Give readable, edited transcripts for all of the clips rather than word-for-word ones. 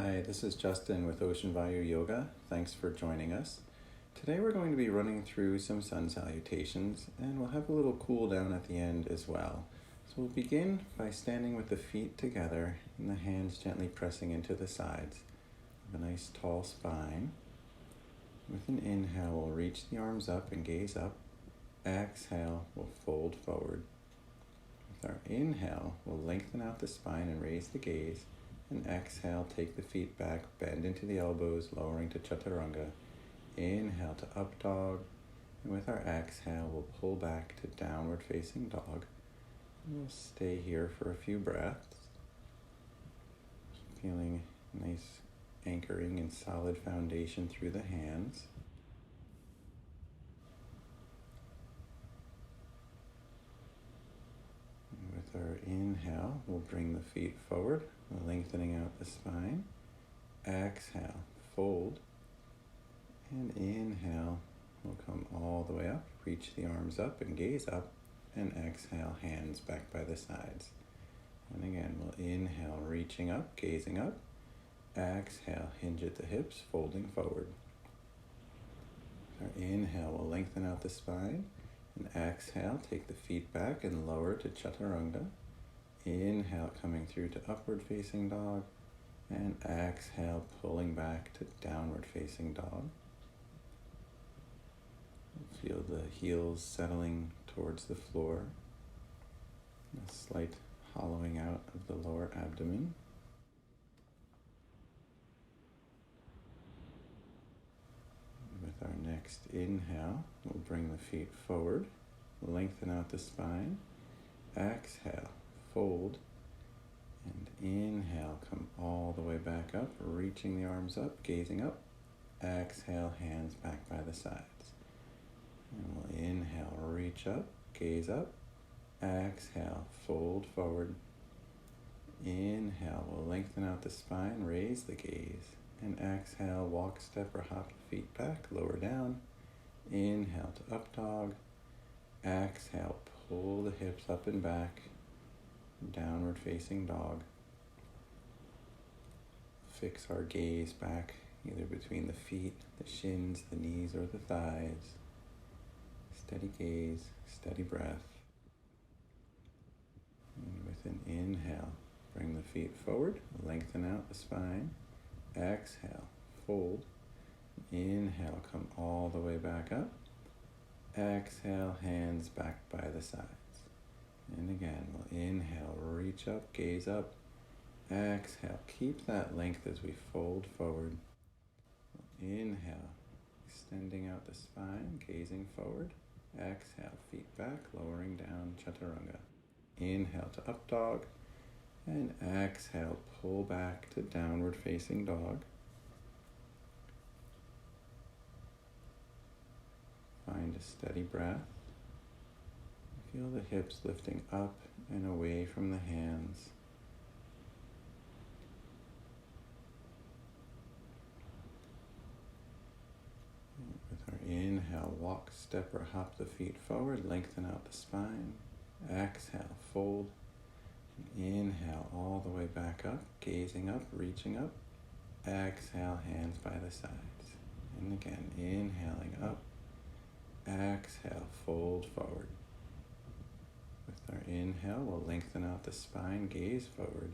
Hi, this is Justin with Ocean Vayu Yoga. Thanks for joining us. Today we're going to be running through some sun salutations, and we'll have a little cool down at the end as well. So we'll begin by standing with the feet together and the hands gently pressing into the sides of a nice tall spine. With an inhale, we'll reach the arms up and gaze up. Exhale, we'll fold forward. With our inhale, we'll lengthen out the spine and raise the gaze. And exhale, take the feet back, bend into the elbows, lowering to chaturanga. Inhale to up dog. And with our exhale, we'll pull back to downward facing dog. And we'll stay here for a few breaths. Feeling nice anchoring and solid foundation through the hands. And with our inhale, we'll bring the feet forward, lengthening out the spine. Exhale, fold. And inhale, we'll come all the way up, reach the arms up and gaze up. And exhale, hands back by the sides. And again, we'll inhale, reaching up, gazing up. Exhale, hinge at the hips, folding forward. Our inhale, we'll lengthen out the spine. And exhale, take the feet back and lower to chaturanga. Inhale, coming through to upward facing dog. And exhale, pulling back to downward facing dog. Feel the heels settling towards the floor. A slight hollowing out of the lower abdomen. With our next inhale, we'll bring the feet forward, lengthen out the spine. Exhale, fold, and inhale, come all the way back up, reaching the arms up, gazing up. Exhale, hands back by the sides. And we'll inhale, reach up, gaze up. Exhale, fold forward. Inhale, we'll lengthen out the spine, raise the gaze. And exhale, walk, step, or hop the feet back, lower down. Inhale to up dog. Exhale, pull the hips up and back. Downward facing dog. Fix our gaze back either between the feet, the shins, the knees, or the thighs. Steady gaze, steady breath. And with an inhale, bring the feet forward, lengthen out the spine. Exhale, fold. Inhale, come all the way back up. Exhale, hands back by the sides. And again, we'll inhale, reach up, gaze up. Exhale, keep that length as we fold forward. Inhale, extending out the spine, gazing forward. Exhale, feet back, lowering down, chaturanga. Inhale to up dog. And exhale, pull back to downward facing dog. Find a steady breath. Feel the hips lifting up and away from the hands. With our inhale, walk, step, or hop the feet forward, lengthen out the spine. Exhale, fold. Inhale all the way back up, gazing up, reaching up. Exhale, hands by the sides. And again, inhaling up. Exhale, fold forward. With our inhale, we'll lengthen out the spine, gaze forward.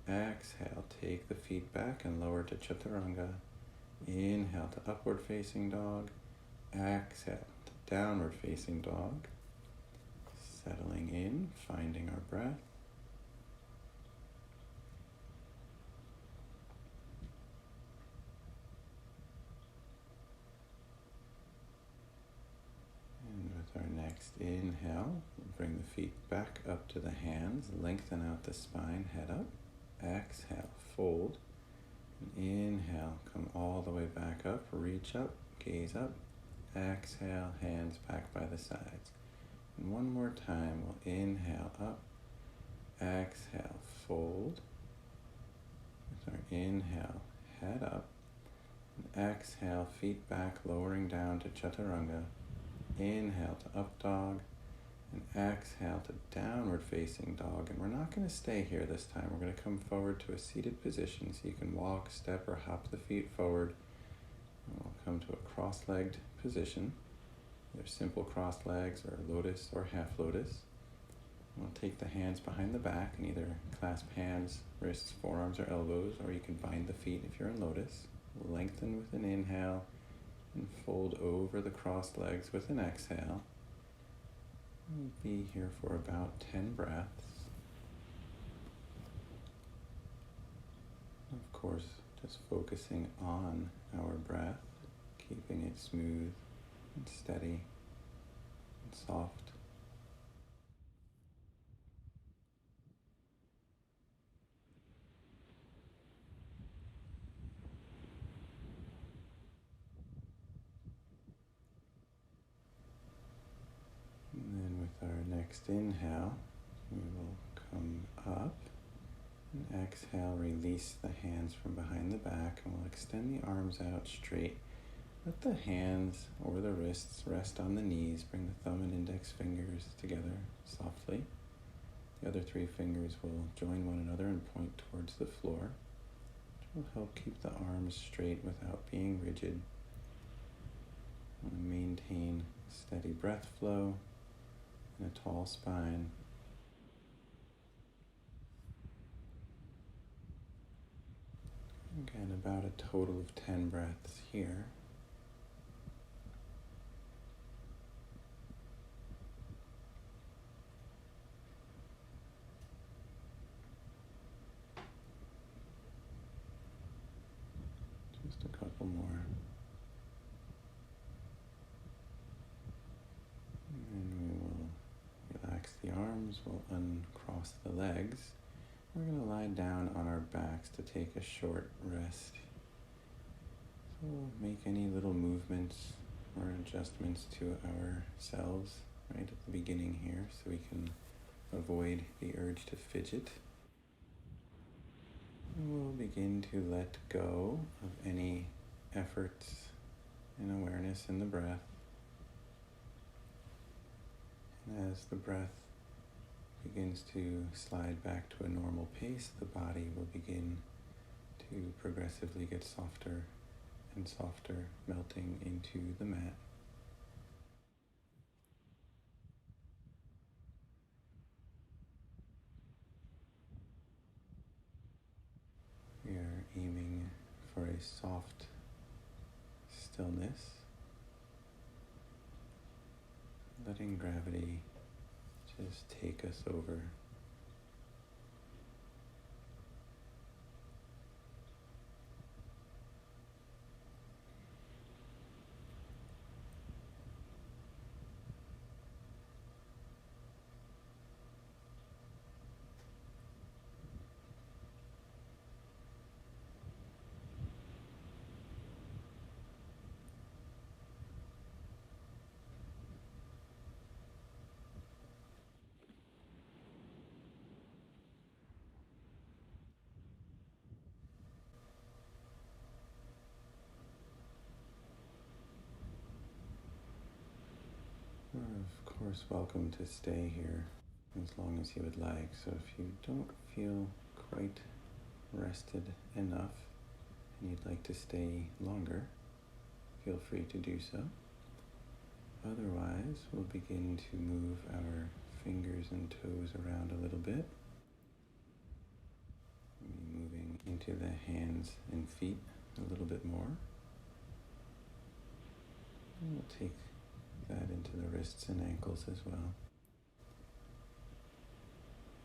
Exhale, take the feet back and lower to chaturanga. Inhale to upward facing dog. Exhale to downward facing dog. Settling in, finding our breath. Our next inhale, bring the feet back up to the hands, lengthen out the spine, head up. Exhale, fold. And inhale, come all the way back up, reach up, gaze up. Exhale, hands back by the sides. And one more time, we'll inhale up. Exhale, fold. With our inhale, head up. And exhale, feet back, lowering down to chaturanga. Inhale to up dog. And exhale to downward facing dog. And we're not going to stay here this time. We're going to come forward to a seated position so you can walk, step, or hop the feet forward. And we'll come to a cross-legged position. Either simple crossed legs or lotus or half lotus. We'll take the hands behind the back and either clasp hands, wrists, forearms, or elbows, or you can bind the feet if you're in lotus. Lengthen with an inhale and fold over the crossed legs with an exhale. We'll be here for about 10 breaths. Of course, just focusing on our breath, keeping it smooth and steady and soft. And then with our next inhale, we will come up and exhale, release the hands from behind the back, and we'll extend the arms out straight. Let the hands or the wrists rest on the knees. Bring the thumb and index fingers together softly. The other 3 fingers will join one another and point towards the floor, which will help keep the arms straight without being rigid. And maintain steady breath flow and a tall spine. Again, about a total of 10 breaths here. Just a couple more. And we will relax the arms, we'll uncross the legs. We're going to lie down on our backs to take a short rest. So we'll make any little movements or adjustments to ourselves right at the beginning here so we can avoid the urge to fidget. And we'll begin to let go of any efforts and awareness in the breath. And as the breath begins to slide back to a normal pace, the body will begin to progressively get softer and softer, melting into the mat. We are aiming for a soft stillness, letting gravity just take us over. You're of course welcome to stay here as long as you would like. So if you don't feel quite rested enough and you'd like to stay longer, feel free to do so. Otherwise, we'll begin to move our fingers and toes around a little bit. Moving into the hands and feet a little bit more. And we'll take that into the wrists and ankles as well.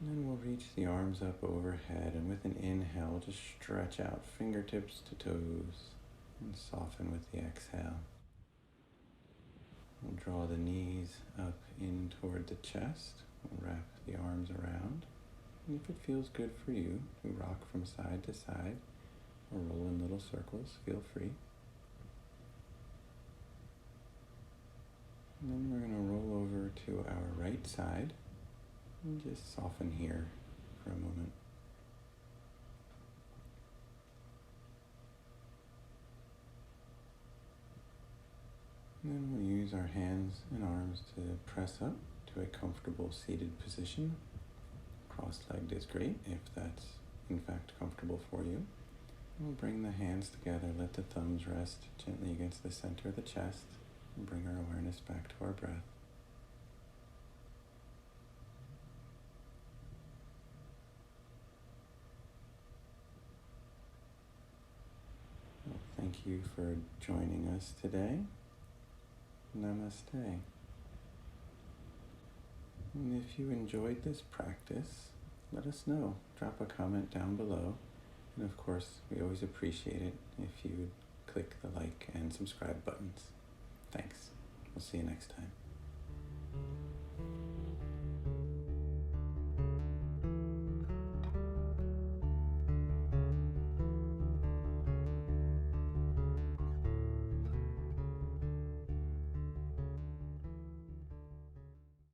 And then we'll reach the arms up overhead, and with an inhale, just stretch out fingertips to toes and soften with the exhale. We'll draw the knees up in toward the chest. We'll wrap the arms around. And if it feels good for you to rock from side to side or roll in little circles, feel free. And then we're going to roll over to our right side and just soften here for a moment. And then we'll use our hands and arms to press up to a comfortable seated position. Cross-legged is great if that's in fact comfortable for you. We'll bring the hands together, let the thumbs rest gently against the center of the chest, and bring our awareness back to our breath. Well, thank you for joining us today. Namaste. And if you enjoyed this practice, let us know. Drop a comment down below. And of course, we always appreciate it if you click the like and subscribe buttons. Thanks. We'll see you next time.